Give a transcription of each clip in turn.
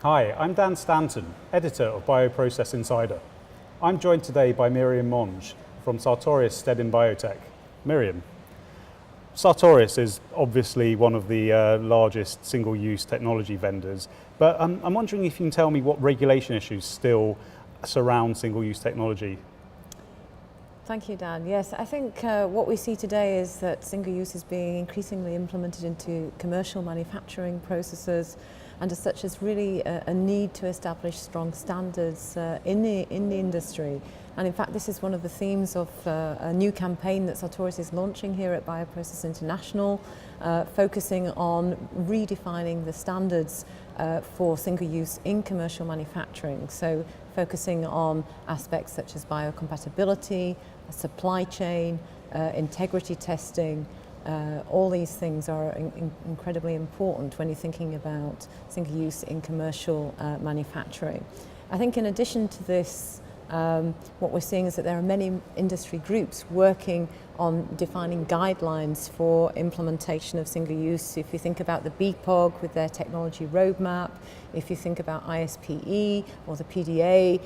Hi, I'm Dan Stanton, editor of Bioprocess Insider. I'm joined today by Miriam Monge from Sartorius Stedim Biotech. Miriam, Sartorius is obviously one of the largest single-use technology vendors, but I'm wondering if you can tell me what regulation issues still surround single-use technology. Thank you, Dan. Yes, I think what we see today is that single use is being increasingly implemented into commercial manufacturing processes, and as such is really a need to establish strong standards in the industry. And in fact, this is one of the themes of a new campaign that Sartorius is launching here at Bioprocess International, focusing on redefining the standards for single use in commercial manufacturing. So focusing on aspects such as biocompatibility, supply chain, integrity testing. All these things are incredibly important when you're thinking about single use in commercial manufacturing. I think in addition to this, what we're seeing is that there are many industry groups working on defining guidelines for implementation of single use. If you think about the BPOG with their technology roadmap, if you think about ISPE or the PDA,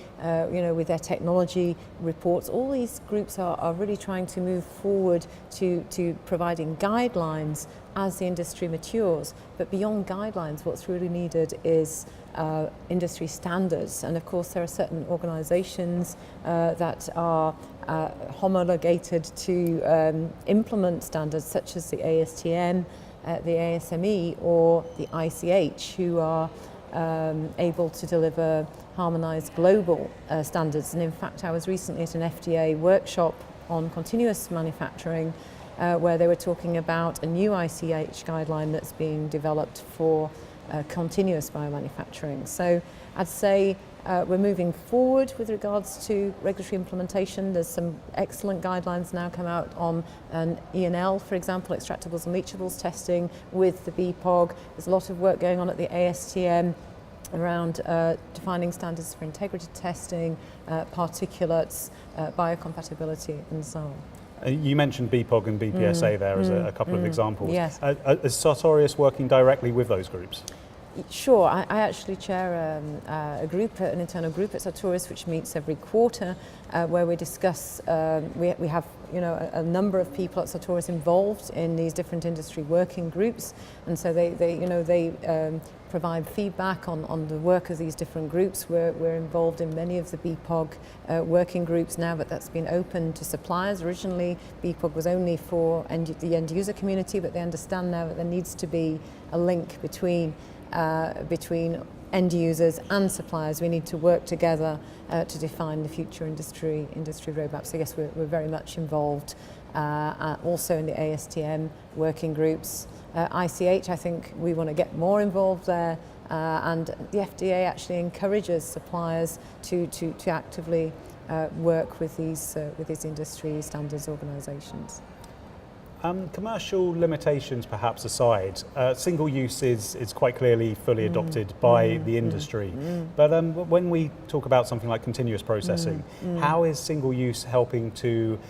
with their technology reports, all these groups are really trying to move forward to providing guidelines as the industry matures. But beyond guidelines, what's really needed is industry standards. And of course, there are certain organizations that are homologated to implement standards such as the ASTM, the ASME or the ICH, who are able to deliver harmonized global standards. And in fact, I was recently at an FDA workshop on continuous manufacturing where they were talking about a new ICH guideline that's being developed for continuous biomanufacturing. So I'd say we're moving forward with regards to regulatory implementation. There's some excellent guidelines now come out on an E&L, for example, extractables and leachables testing with the BPOG. There's a lot of work going on at the ASTM around defining standards for integrity testing, particulates, biocompatibility and so on. You mentioned BPOG and BPSA there as a couple of examples. Yes. Is Sartorius working directly with those groups? Sure, I actually chair a group, an internal group at Sartorius, which meets every quarter, where we discuss. We have a number of people at Sartorius involved in these different industry working groups, and so they provide feedback on the work of these different groups. We're involved in many of the BPOG working groups now, but that's been open to suppliers. Originally, BPOG was only for the end user community, but they understand now that there needs to be a link between end users and suppliers. We need to work together to define the future industry roadmap. So yes, we're very much involved also in the ASTM working groups. ICH, I think we want to get more involved there, and the FDA actually encourages suppliers to actively work with these industry standards organisations. Commercial limitations perhaps aside, single use is quite clearly fully adopted by the industry. But when we talk about something like continuous processing, how is single use helping to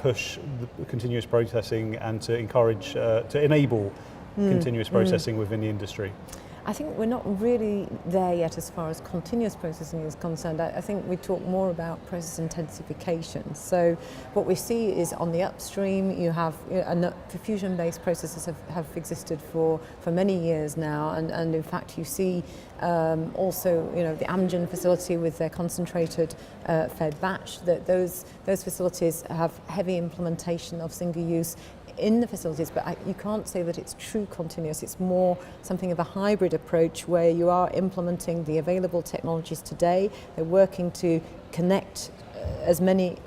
push the continuous processing and to encourage, to enable continuous processing within the industry? I think we're not really there yet as far as continuous processing is concerned. I think we talk more about process intensification. So what we see is on the upstream, you have perfusion-based processes have existed for many years now, and in fact you see also the Amgen facility with their concentrated fed batch, that those facilities have heavy implementation of single use in the facilities, but you can't say that it's true continuous. It's more something of a hybrid approach where you are implementing the available technologies today. They're working to connect as many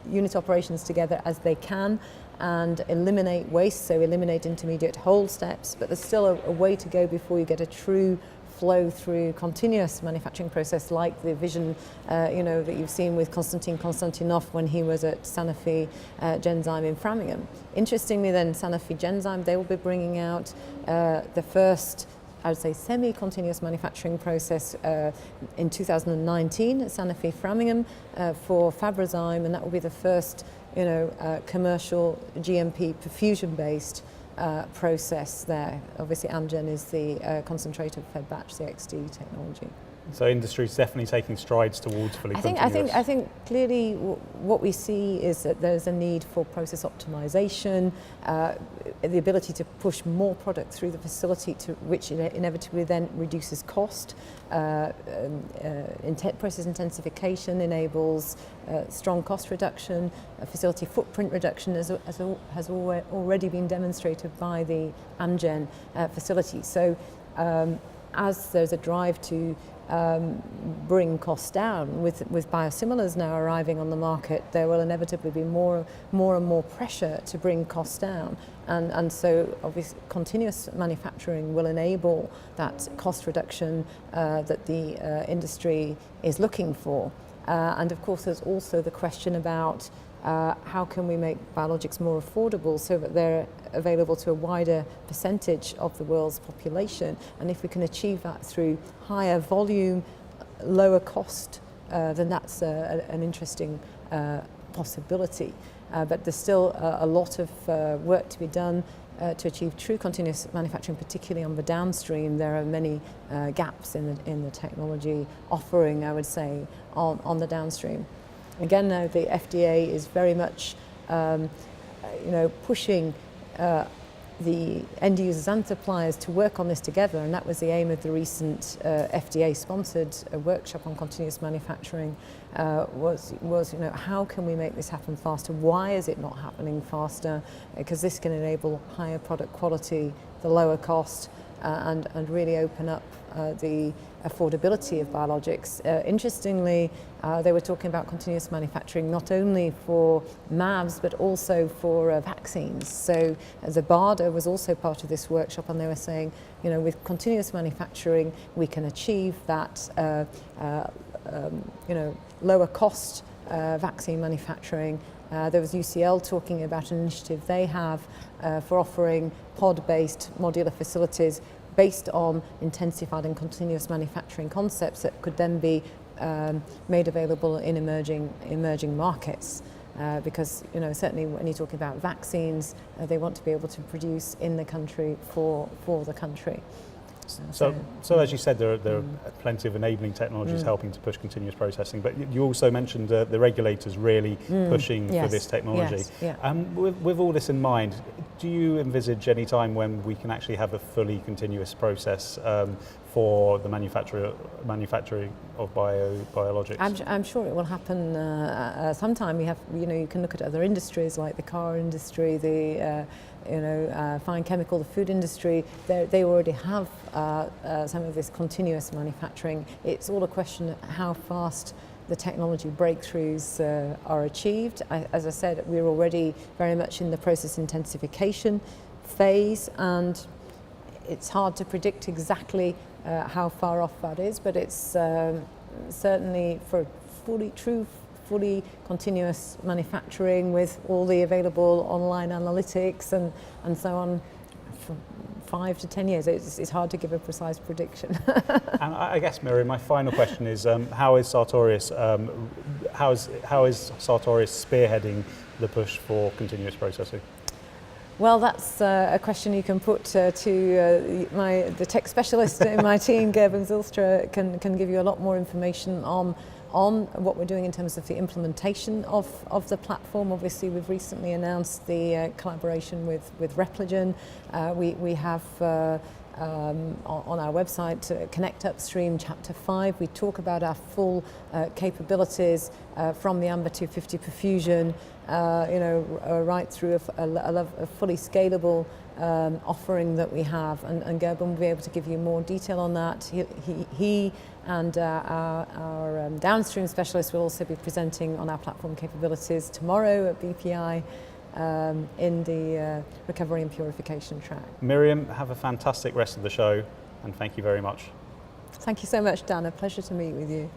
unit operations together as they can and eliminate waste, so eliminate intermediate hold steps, but there's still a way to go before you get a true flow through continuous manufacturing process like the vision that you've seen with Konstantin Konstantinov when he was at Sanofi Genzyme in Framingham. Interestingly then, Sanofi Genzyme, they will be bringing out the first, I would say, semi-continuous manufacturing process in 2019 at Sanofi Framingham for Fabrazyme, and that will be the first commercial GMP perfusion-based process there. Obviously Amgen is the concentrated fed batch CXD technology. So industry is definitely taking strides towards fully continuous. I think clearly what we see is that there's a need for process optimization, the ability to push more product through the facility, to which inevitably then reduces cost. Process intensification enables strong cost reduction, facility footprint reduction has already been demonstrated by the Amgen facility. So as there's a drive to bring costs down, with biosimilars now arriving on the market, there will inevitably be more and more pressure to bring costs down, and so obviously continuous manufacturing will enable that cost reduction that the industry is looking for. And of course there's also the question about how can we make biologics more affordable so that they're available to a wider percentage of the world's population, and if we can achieve that through higher volume, lower cost, then that's an interesting possibility. But there's still a lot of work to be done to achieve true continuous manufacturing, particularly on the downstream. There are many gaps in the technology offering, I would say, on the downstream. Again, now the FDA is very much, pushing the end users and suppliers to work on this together, and that was the aim of the recent FDA-sponsored workshop on continuous manufacturing. Was how can we make this happen faster? Why is it not happening faster? Because this can enable higher product quality, the lower cost, and really open up the affordability of biologics. Interestingly, they were talking about continuous manufacturing not only for mAbs but also for vaccines. So the BARDA was also part of this workshop, and they were saying, with continuous manufacturing we can achieve that lower cost vaccine manufacturing. There was UCL talking about an initiative they have for offering pod-based modular facilities based on intensified and continuous manufacturing concepts that could then be made available in emerging markets. Because certainly when you're talking about vaccines, they want to be able to produce in the country for the country. So as you said, there are plenty of enabling technologies helping to push continuous processing, but you also mentioned the regulators really pushing for this technology. Yes, yeah. With all this in mind, do you envisage any time when we can actually have a fully continuous process for the manufacturing of biologics? I'm sure it will happen sometime. You can look at other industries like the car industry, the fine chemical, the food industry. They already have some of this continuous manufacturing. It's all a question of how fast the technology breakthroughs are achieved. As I said, we're already very much in the process intensification phase, and it's hard to predict exactly how far off that is, but it's certainly for fully continuous manufacturing with all the available online analytics and so on, for 5 to 10 years. It's hard to give a precise prediction. And I guess, Miriam, my final question is, how is Sartorius spearheading the push for continuous processing? Well, that's a question you can put to the tech specialist in my team, Gerben Zylstra, can give you a lot more information on what we're doing in terms of the implementation of the platform. Obviously, we've recently announced the collaboration with Repligen. We have on our website, Connect Upstream Chapter 5, we talk about our full capabilities from the AMBER 250 perfusion, right through a fully scalable offering that we have, and Gerben will be able to give you more detail on that. He and our downstream specialist will also be presenting on our platform capabilities tomorrow at BPI in the recovery and purification track. Miriam, have a fantastic rest of the show, and thank you very much. Thank you so much, Dan. A pleasure to meet with you.